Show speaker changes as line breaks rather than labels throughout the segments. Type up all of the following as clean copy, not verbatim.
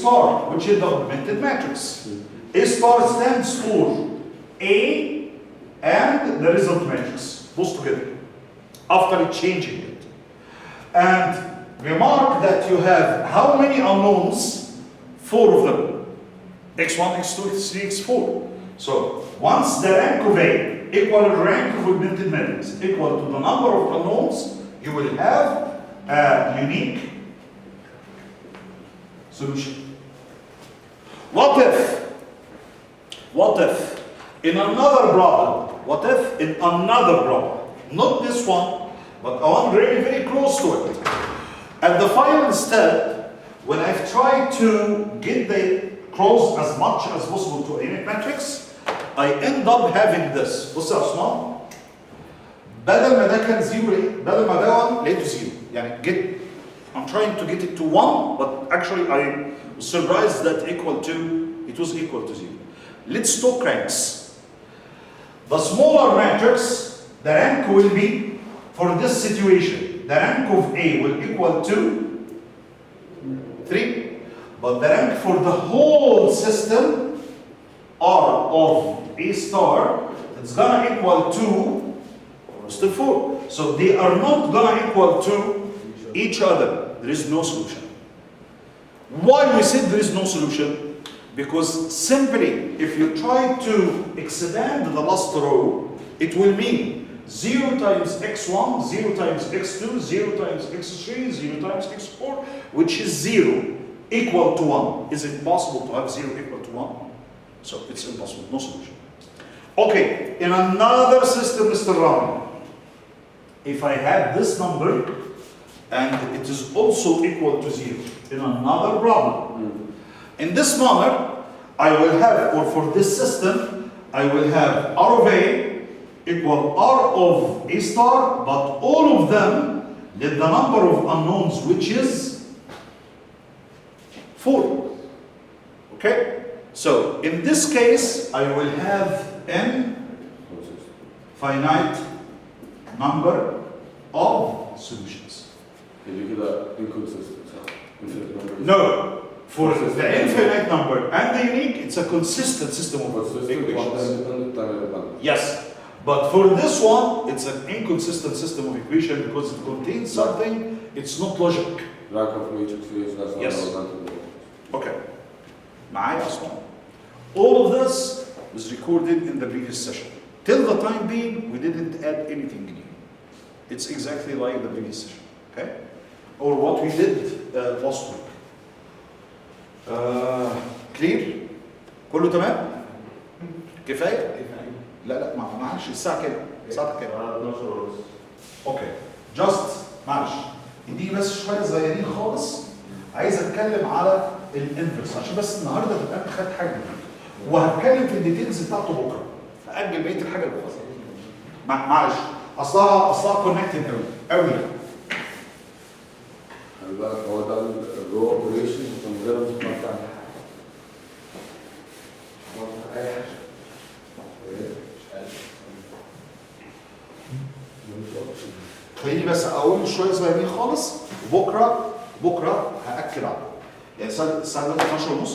star, which is the augmented matrix. A star stands for A and the result matrix, both together, after changing it. And remark that you have how many unknowns? 4 of them. X1, X2, X3, X4. So once the rank of A equal to rank of augmented matrix equal to the number of unknowns, you will have a unique solution. What if in another problem, not this one, but one very, very close to it, at the final step, when I've tried to get the close as much as possible to a unit matrix, I end up having this. بص يا عثمان، بدل ما ده كان 0 بدل ما ده 1 لقيته 0. يعني I'm trying to get it to 1, but actually I was surprised that it was equal to 0. Let's talk ranks. The smaller matrix, the rank will be, for this situation, the rank of A will equal to 3, but the rank for the whole system, R of A star, it's gonna equal to still 4. So they are not gonna equal to each other. There is no solution. Why we said there is no solution? Because simply, if you try to expand the last row, it will mean 0 times x1, 0 times x2, 0 times x3, 0 times x4, which is 0 equal to 1. Is it possible to have 0 equal to 1? So it's impossible, no solution. Okay, in another system, Mr. Rami, if I have this number and it is also equal to 0 in another problem, in this manner, I will have, or for this system, I will have R of A equal R of A star, but all of them, let the number of unknowns, which is 4. Okay? So, in this case, I will have n finite number of solutions.
Did you get that inconsistent? Infinite number?
No. For the infinite number and the unique, it's a consistent system of equations. Yes. But for this one, it's an inconsistent system of equation because it contains something, it's not logic.
Lack of matrix is that's not
Yes.
augmented.
Okay. معايا أصلاً. All of this was recorded in the previous session. Till the time being, we didn't add anything new. It's exactly like the previous session. Okay? Or what we did last week. كلير؟ كله تمام؟ كفاية؟ لا معلش الساعة كام؟ الساعة كام؟
12.
اوكي جاست معلش اديني بس شوية صغيرين خالص عايز اتكلم على الانفرس عشان بس النهارده تبقى انت خدت حاجة وهتكلم في الديتيلز بتاعته بكرة فأجل بقية الحاجة اللي بكرة معلش اصلها كونكتد قوي
هو ده الرو اوبريشن من غير ما تتمتع
خليني بس اقول شويه صغيرين خالص بكره هاكد عليه يعني الساعه 12:30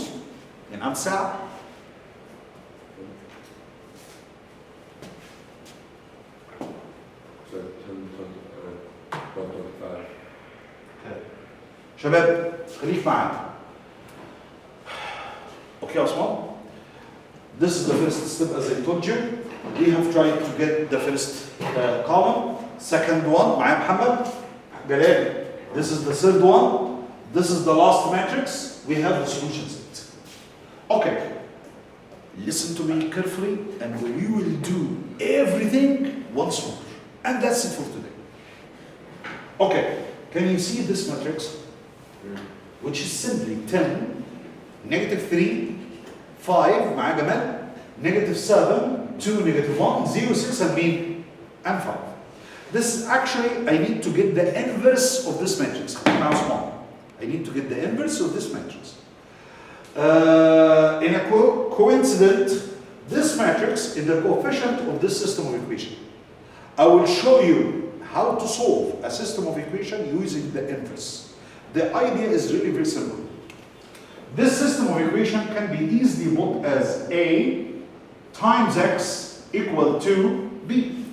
يعني عن ساعه شباب خليك معانا. Okay, Osman. This is the first step as I told you. We have tried to get the first column. Second one, معايا محمد جلال. This is the third one. This is the last matrix. We have the solution set. Okay. Listen to me carefully and we will do everything once more. And that's it for today. Okay. Can you see this matrix? Which is simply 10, -3, 5, معايا جمال, -7, 2, -1, 0, 6, and 5. This is actually, I need to get the inverse of this matrix. I need to get the inverse of this matrix. In a coincident, this matrix is the coefficient of this system of equation. I will show you how to solve a system of equation using the inverse. The idea is really very simple. this system of equation can be easily put as A times X equal to B.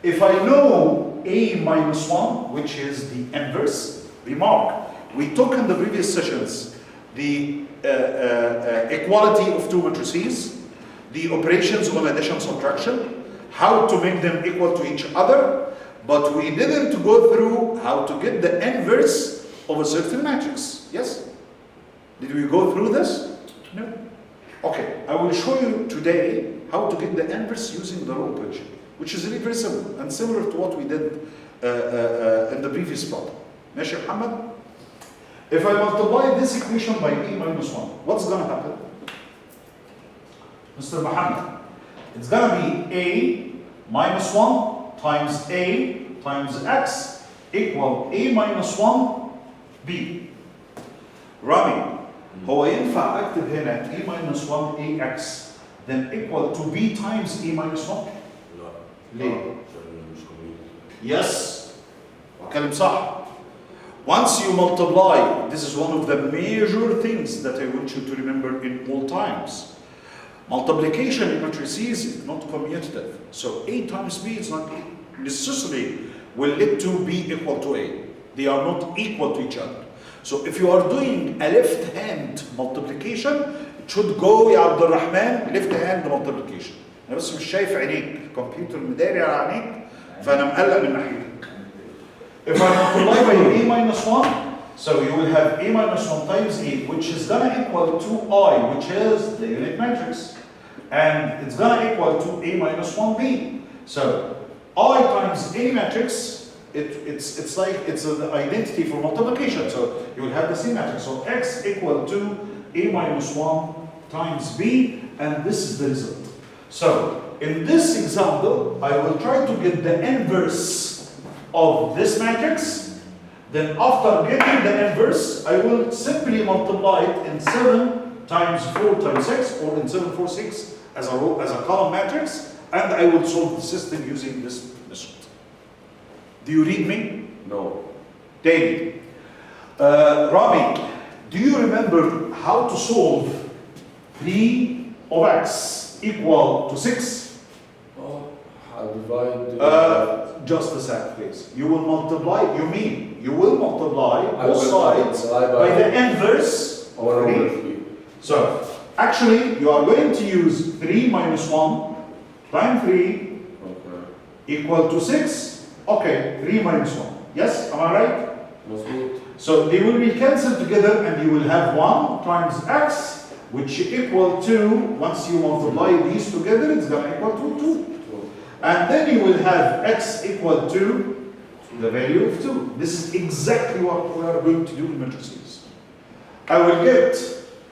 If I know A minus 1, which is the inverse, remark, we took in the previous sessions the equality of two matrices, the operations on addition subtraction, how to make them equal to each other, but we didn't go through how to get the inverse of a certain matrix. Yes? Did we go through this? No. Okay, I will show you today how to get the inverse using the row operation, which is really very simple and similar to what we did in the previous problem. ماشي يا محمد? If I multiply this equation by A minus 1, what's going to happen? Mr. Muhammad, it's going to be A minus 1 times A times X equal A minus 1 B. Rami, هو ينفع أكتب هنا A minus 1 AX then equal to B times A minus 1?
لا.
ليه؟
مش كوميدي.
Yes. وكلم صح. Once you multiply, this is one of the major things that I want you to remember in all times. Multiplication in matrices is not commutative. So A times B is not necessarily will lead to B equal to A. They are not equal to each other. So if you are doing a left hand multiplication, it should go يا عبد الرحمن left hand multiplication. أنا بس مش شايف عينيك، الكمبيوتر مداري على عينيك فأنا مقلق من ناحيتك. If I multiply by A minus 1, so you will have A minus 1 times A, which is going to equal to I, which is the unit matrix. And it's going to equal to A minus 1B. So I times A matrix, it's like it's an identity for multiplication. So you will have the same matrix. So X equal to A minus 1 times B, and this is the result. So in this example, I will try to get the inverse of this matrix. Then after getting the inverse, I will simply multiply it in 7 times 4 times 6, or in 7, 4, 6 as a column matrix, and I will solve the system using this method. Do you read me?
No.
David. Rami, do you remember how to solve 3 of x equal to 6?
Oh, I divide.
Just a sec, please. You will multiply, you will multiply
I
both
will
sides
multiply
by the inverse of
1 over
3.
3.
So, actually, you are going to use 3 minus 1 times 3
Okay.
equal to 6. Okay, 3 minus 1. Yes, am I right?
مظبوط.
So, they will be cancelled together and you will have 1 times x, which equal to, once you multiply these together, it's going to equal to 2. And then you will have x equal to the value of 2. This is exactly what we are going to do in matrices. I will get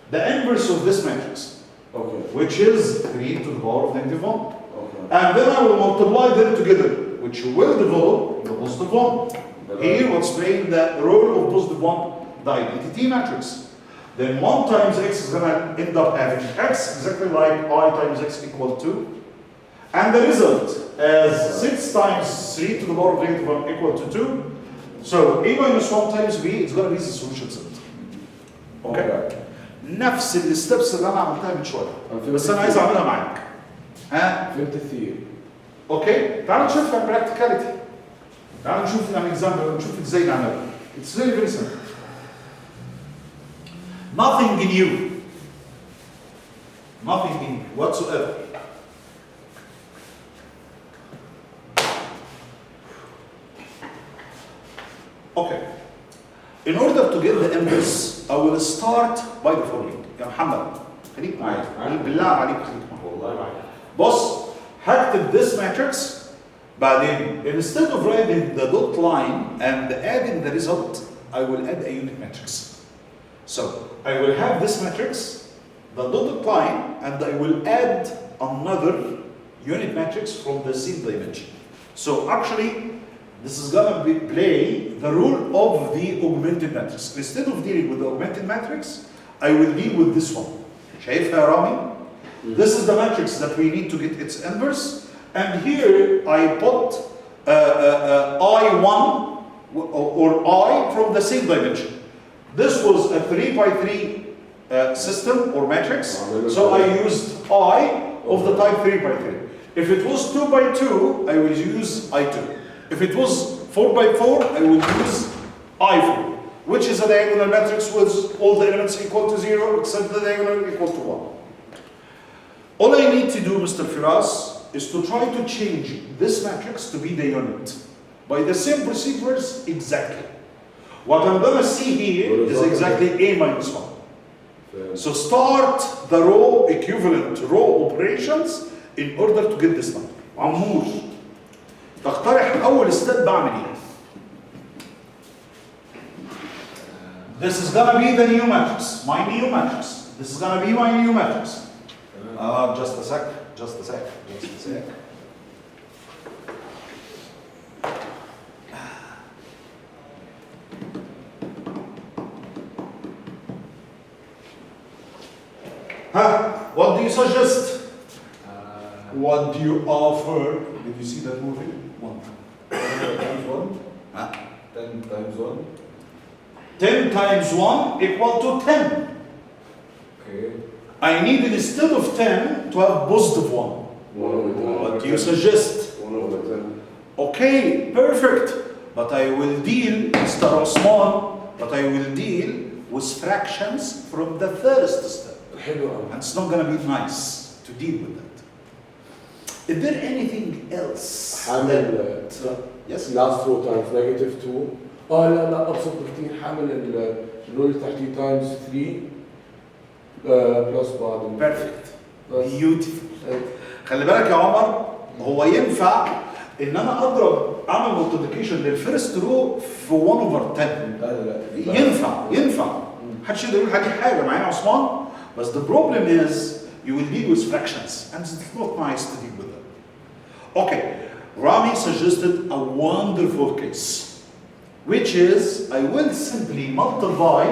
the inverse of this matrix,
Okay.
which is 3 to the power of negative 1.
Okay.
And then I will multiply them together, which will develop the positive 1. Here we'll explain the role of positive 1, the identity matrix. Then 1 times x is going to end up having x, exactly like I times x equal to. And the result is 6 times 3 to the power of negative 1 equal to 2. So A minus 1 times B, it's going to be the solution set. Okay? نفس الستبس اللي انا عملتها من شويه بس انا عايز اعملها معاك. ها؟
فهمت الثيوري.
اوكي؟ تعالوا نشوفها براكتيكاليتي. تعالوا نشوف an example ونشوف ازاي نعملها. It's very very simple. Nothing new. Nothing new whatsoever. Okay. In order to get the inverse, I will start by the following. يا محمد خليك معايا. بالله عليك خليك معايا. والله معايا. بص هكتب this matrix بعدين instead of writing the dot line and adding the result, I will add a unit matrix. So I will have this matrix, the dotted line, and I will add another unit matrix from the same dimension. So actually, this is gonna play the role of the augmented matrix. Instead of dealing with the augmented matrix, I will deal with this one. شايفها يا رامي? This is the matrix that we need to get its inverse. And here I put I1 or I from the same dimension. This was a 3 by 3 system or matrix, so I used I of the type 3 by 3. If it was 2 by 2, I will use I2. If it was 4 by 4, I will use I4, which is a diagonal matrix with all the elements equal to 0 except the diagonal equal to 1. All I need to do, Mr. Firas, is to try to change this matrix to be the unit by the same procedures exactly. What I'm going to see here is exactly A minus 1. So start the row equivalent row operations in order to get this number. عمور تقترح أول step بعمل إيه؟ This is gonna be the new matrix, my new matrix. This is gonna be my new matrix. Just a sec. What do you suggest? What do you offer? Did you see that movie? 1
times 1?
Huh?
10 times 1?
10 times 1 equal to 10.
Okay.
I need instead of 10 to have positive 1.
1 over 10.
What do you suggest?
1 over 10.
Okay, perfect. But I will deal, Mr. Osman, but I will deal with fractions from the first step. And it's not going to be nice to deal with that. Is there anything else?
حامل
Yes?
last row times negative 2. لا ابسط بكثير. حامل الرو اللي تحتيه times 3 بلس بعض.
Perfect. Beautiful. خلي بالك يا عمر، هو ينفع ان انا اضرب اعمل ملتبليكيشن للفيرست رو في 1 over 10. ينفع. محدش يقدر يقول حاجه معايا يا عثمان، بس the problem is you will deal with fractions and it's not nice to deal with them. Okay, Rami suggested a wonderful case, which is I will simply multiply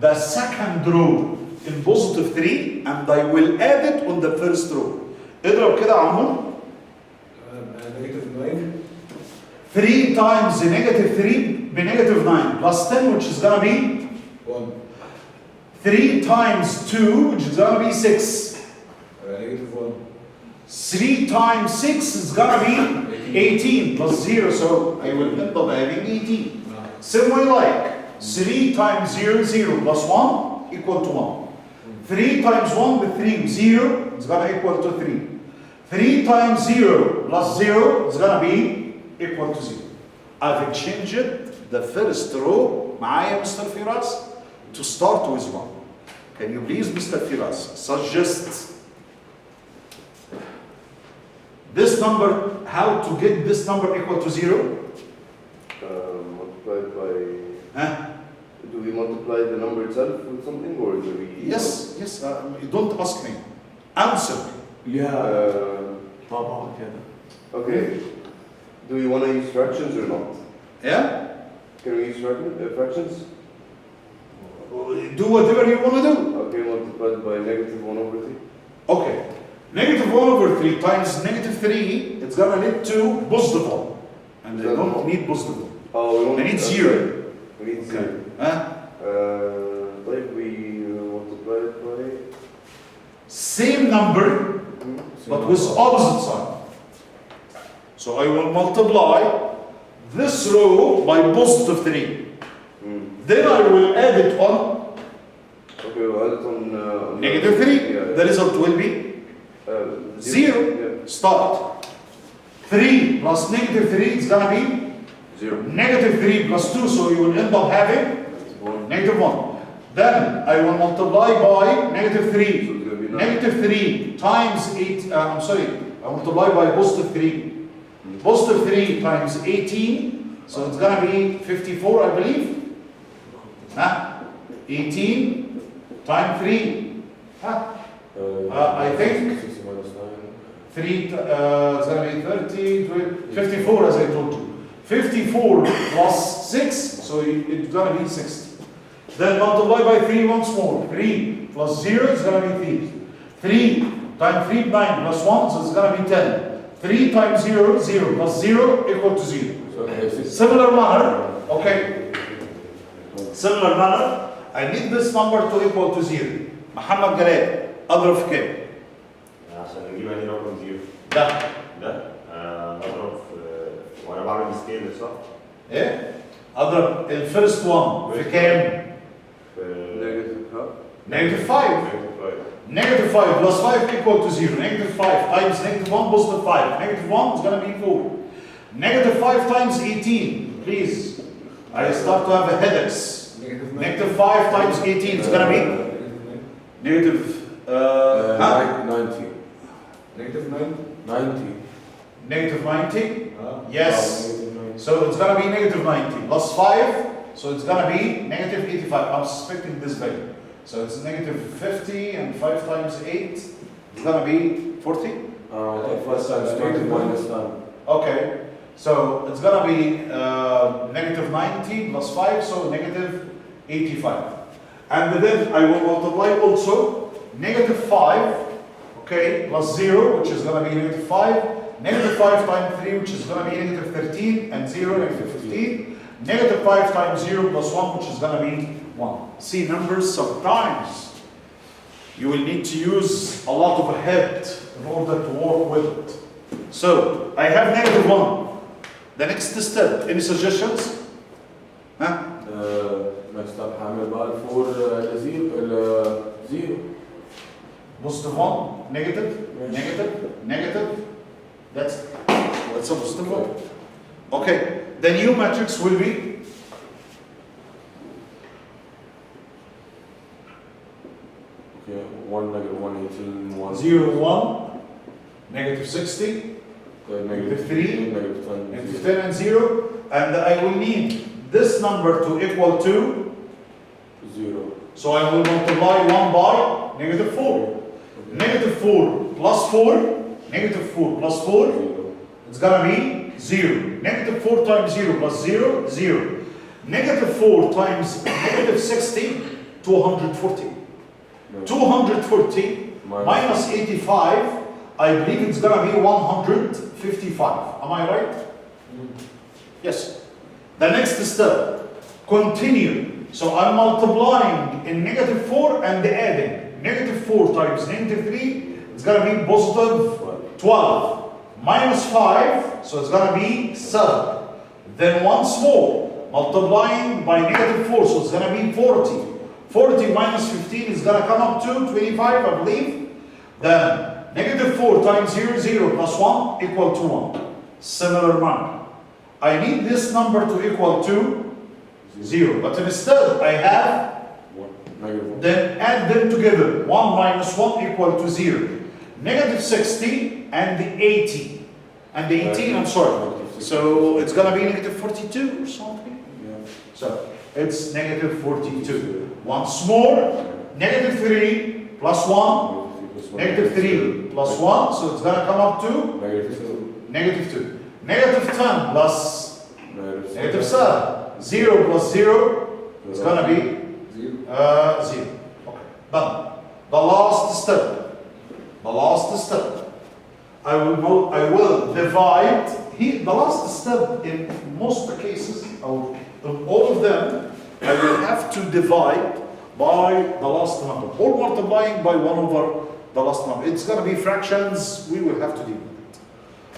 the second row in positive 3 and I will add it on the first row. اضرب كده يا عمو.
Negative 9.
3 times negative 3 بنيجاتيف 9 plus 10 which is gonna be
1.
3 times 2 which is gonna be 6.
Negative 1.
3 times 6 is gonna be 18 plus 0, so I will end up having 18. Same way like 3 times 0, 0 plus 1 equal to 1. 3 times 1 with 3, 0 is gonna equal to 3. 3 times 0 plus 0 is gonna be equal to 0. I've exchanged the first row معايا Mr. Firas to start with 1. Can you please, Mr. Firas, suggest this number, how to get this number equal to 0?
Multiplied by...
Huh?
Do we multiply the number itself with something or do we...
Yes, don't ask me. Answer me.
طبعا كده.
Okay. Do we want to use fractions or not?
Yeah?
Can we use fractions?
Do whatever you want to do.
Okay, multiplied by negative 1 over 3.
Okay. Negative 1 over 3 times negative 3, it's gonna lead to positive 1. And I don't need positive 1.
Oh,
I need 0.
We need 0.
Huh?
Like we multiply it by...
Same number, but with opposite sign. So I will multiply this row by positive 3. Then I will add it on
Okay, we'll add it on...
negative 3.
Yeah.
The result will be 0.
Yeah.
Start. 3 plus negative 3 is gonna be
0.
negative 3 plus 2, so you will end up having negative 1. Then I will multiply by negative 3.
So it's going to be 9.
Negative 3 times 8, I multiply by positive 3. Positive 3 times 18, so it's gonna be 54, I believe. 18 times 3. I think
60 minus 9.
3, it's gonna be 30, 20, 54 as I told you. 54 plus 6, so it's gonna be 60. Then multiply by 3 once more. 3 plus 0 is gonna be 3. 3 times 3, 9 plus 1, so it's gonna be 10. 3 times 0, 0 plus 0 equal to 0. Similar manner, okay. Similar manner, I need this number to equal to 0. محمد جلال اضرب في كام؟
عشان نجيب انهي رقم زيرو؟
ده
ده اضرب في وانا بعمل سكيل صح؟
ايه؟ اضرب الفيرست 1 في كام؟
نيجاتيف
-5.
ها؟
Negative 5 plus 5 equal to 0. Negative 5 times negative 1 positive 5. Negative 1 is going to be 4. Negative 5 times 18. Please. I start to have a headaches. Negative 5 times 18 is going to be negative
90.
Negative 9?
90.
negative 90.
Ah.
Yes. So it's going to be negative 90 plus 5. So it's going to be negative 85. I'm suspecting this value. So it's negative 50 and 5 times 8. It's going to be 40.
First times 20 minus 9.
Okay. So it's going to be negative 90 plus 5. So negative 85. And then I will multiply also negative 5. Okay. Plus 0, which is going to be negative 5. Negative 5 times 3, which is going to be negative 13. And 0, negative 15. Negative 5 times 0 plus 1, which is going to be 1. See, numbers sometimes you will need to use a lot of head in order to work with it. So I have negative 1. The next step, any suggestions? Huh?
Next up هعمل بقى الفور زيرو.
Positive 1, negative, negative, negative. That's a positive 1. Okay, the new matrix will be
Okay, 1 negative 118 1
0, 1, negative 60,
negative
3,
negative 10
negative 10 and 0, and I will need this number to equal to
0.
So I will multiply 1 by negative 4. Negative 4 plus 4, negative 4 plus 4, it's gonna be 0. Negative 4 times 0 plus 0, 0. Negative 4 times negative 60, 240. 240 minus 85, I believe it's gonna be 155. Am I right? Yes. The next step, continue. So I'm multiplying in negative 4 and adding. Negative 4 times negative 3, it's going to be positive 12. Minus 5, so it's going to be 7. Then once more, multiplying by negative 4, so it's going to be 40. 40 minus 15 is going to come up to 25, I believe. Then negative 4 times 0, 0 plus 1 equal to 1. Similar manner. I need this number to equal to 0, but instead I have, then add them together. 1 minus 1 equal to 0. Negative 60 and the 80. And the 18, I'm sorry. So it's going to be negative 42 or something. So it's negative 42. Once more, negative 3 plus 1. Negative 3 plus 1. So it's going to come up to negative 2. Negative 10 plus negative 7. 0 plus 0 is going to be 0. Okay, done. The last step. The last step. I will divide. The last step in most cases, or in all of them, I will have to divide by the last number, or multiplying by 1 over the last number. It's going to be fractions. We will have to deal with it.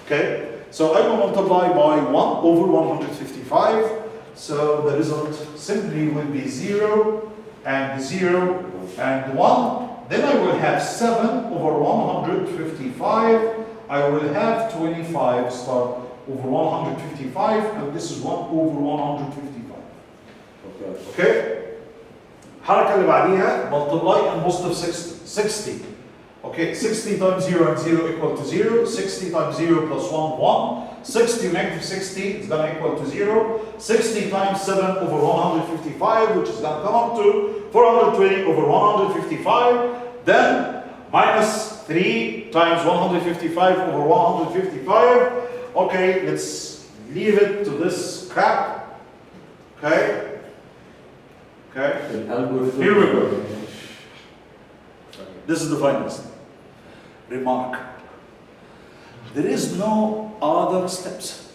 Okay. So I will multiply by 1 over 155. So the result simply will be 0 and 0 and 1. Then I will have 7 over 155. I will have 25 start over 155, and this is 1 over 155. Okay? الحركة اللي بعديها multiply and positive 60. Okay, 60 times 0 and 0 equal to 0. 60 times 0 plus 1, 1. 60 negative 60 is going to equal to 0. 60 times 7 over 155, which is going to come up to 420 over 155. Then minus 3 times 155 over 155. Okay, let's leave it to this crap. Okay. Okay. Here we go. This is the final step. Remark. There is no other steps.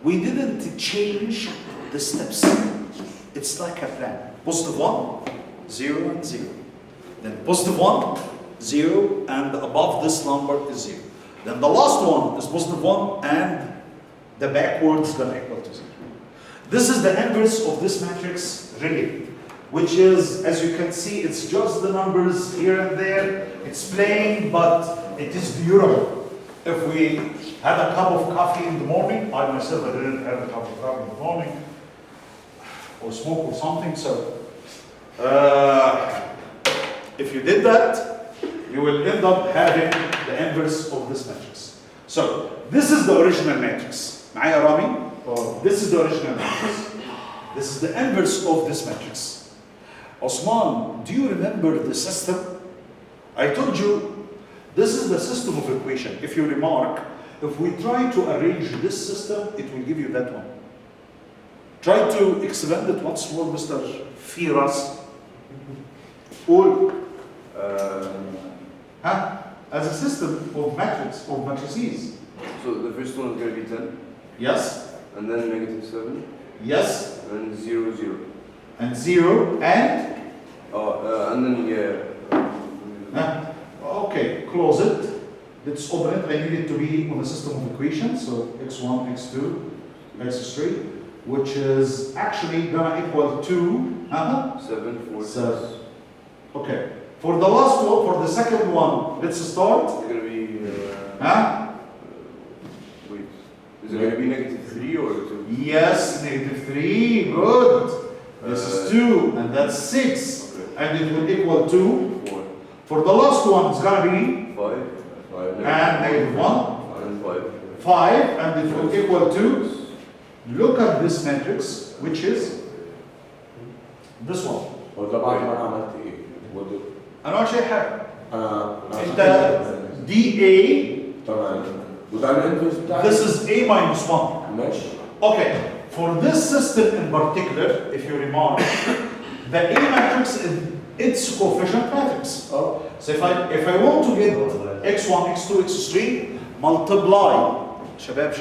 We didn't change the steps. It's like a plan. positive 1, 0 and 0. Then positive 1, 0 and above this number is 0. Then the last one is positive 1 and the backwards is going to equal to 0. This is the inverse of this matrix really, which is, as you can see, it's just the numbers here and there. It's plain, but it is durable. If we had a cup of coffee in the morning, I myself, I didn't have a cup of coffee in the morning, or smoke or something, so if you did that, you will end up having the inverse of this matrix. So, this is the original matrix. معايا رامي? This is the original matrix. This is the inverse of this matrix. Osman, do you remember the system? I told you, this is the system of equation. If you remark, if we try to arrange this system, it will give you that one. Try to expand it once more, Mr. Firas. All as a system of matrices.
So the first one is going to be 10.
Yes.
And then negative 7.
Yes.
And 0, 0.
And 0 and?
And then,
Okay, close it. Let's open it. I need it to be on the system of equations. So x1, x2, x3, which is actually gonna equal to
7, 4, 6.
Okay. For the last one, for the second one, let's start.
It's going to be. Wait. Is it going to be negative 3 or 2?
Yes, negative 3. Good. This is 2, and that's 6.
Okay.
And it will equal to
4.
For the last one, it's gonna be
5.
and negative 1.
And 5.
5, and it will equal to. Look at this matrix, which is this one.
وطبعا ما عملت ايه؟
أنا أول شيء حاجة. أنت
انت
DA.
تمام. وده الانفرس بتاعي.
This is A minus 1.
ماشي.
Okay, for this system in particular, if you remark, the A matrix is its coefficient matrix. So if I want to get x1, x2, x3, multiply شباب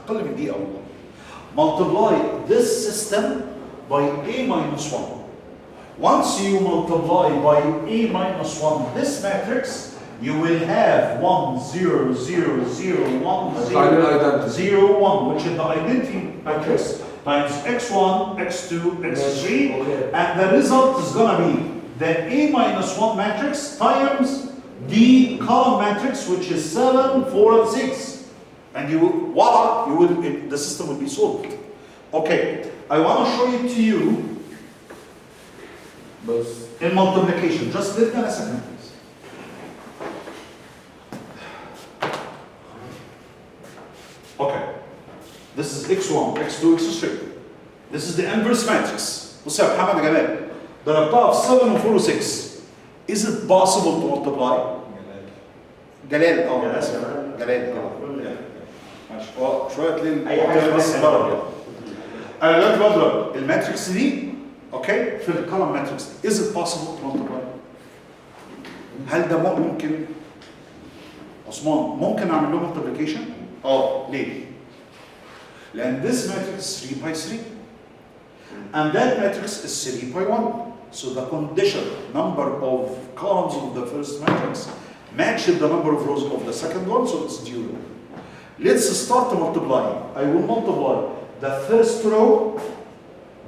أقل من دقيقة والله. Multiply this system by A minus 1. Once you multiply by A minus 1 this matrix, you will have 1, 0, 0, 0, 1, 0, 0, 1, which is the identity matrix times x1, x2, x3, and the result is going to be the A minus 1 matrix times the column matrix, which is 7, 4, and 6. And you, voila, the system will be solved. Okay, I want to show it to you in multiplication. Just give me a second, please. Okay, this is x1, x2, x3. This is the inverse matrix. بص يا محمد يا جمال، ضربتها في 7 و 4 و 6. Is it possible to multiply? جلال اسف جلال ماشي شويه تلاقي بس ضرب. انا دلوقتي بضرب الماتريكس دي اوكي في الكولم ماتريكس. Is it possible to multiply؟ هل ده ممكن عثمان ممكن اعمل له multiplication؟ ليه؟ لان this matrix is 3 by 3 and that matrix is 3 by 1. So the condition number of columns of the first matrix matches the number of rows of the second one, so it's durable. Let's start multiplying. I will multiply the first row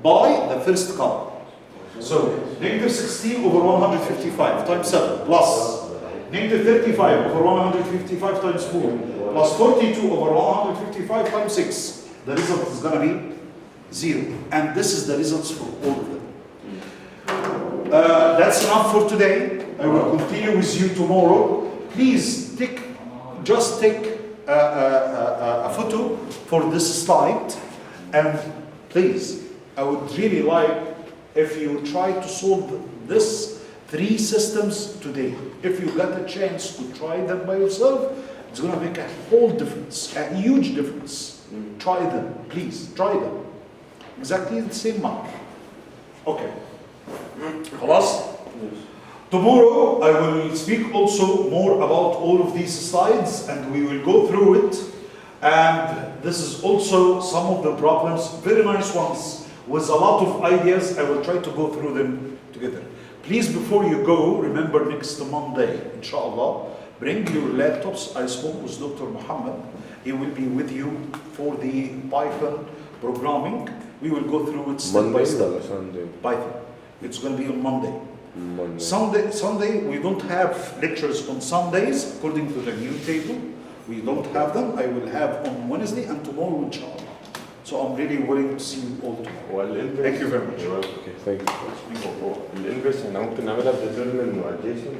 by the first column. So negative 16 over 155 times 7 plus negative 35 over 155 times 4 plus 42 over 155 times 6. The result is going to be 0. And this is the results for all of them. That's enough for today. I will continue with you tomorrow. Please just take a photo for this slide, and please, I would really like if you try to solve this 3 systems today. If you got a chance to try them by yourself, it's going to make a whole difference, a huge difference. Try them, please, try them. Exactly the same mark. Okay. خلاص? Tomorrow I will speak also more about all of these slides, and we will go through it. And this is also some of the problems, very nice ones, with a lot of ideas. I will try to go through them together. Please, before you go, remember next Monday, inshallah, bring your laptops. I spoke with Dr. Muhammad. He will be with you for the Python programming. We will go through it step by
Monday
step.
ولا Sunday؟
Python. It's going to be on Monday.
Monday.
Sunday, we don't have lectures on Sundays according to the new table. We don't have them. I will have on Wednesday and tomorrow, inshallah. So I'm really willing to see you all tomorrow.
والانفرس
Thank you very much.
Okay, thank you.
الانفرس احنا ممكن نعملها بديترمين وادجيشن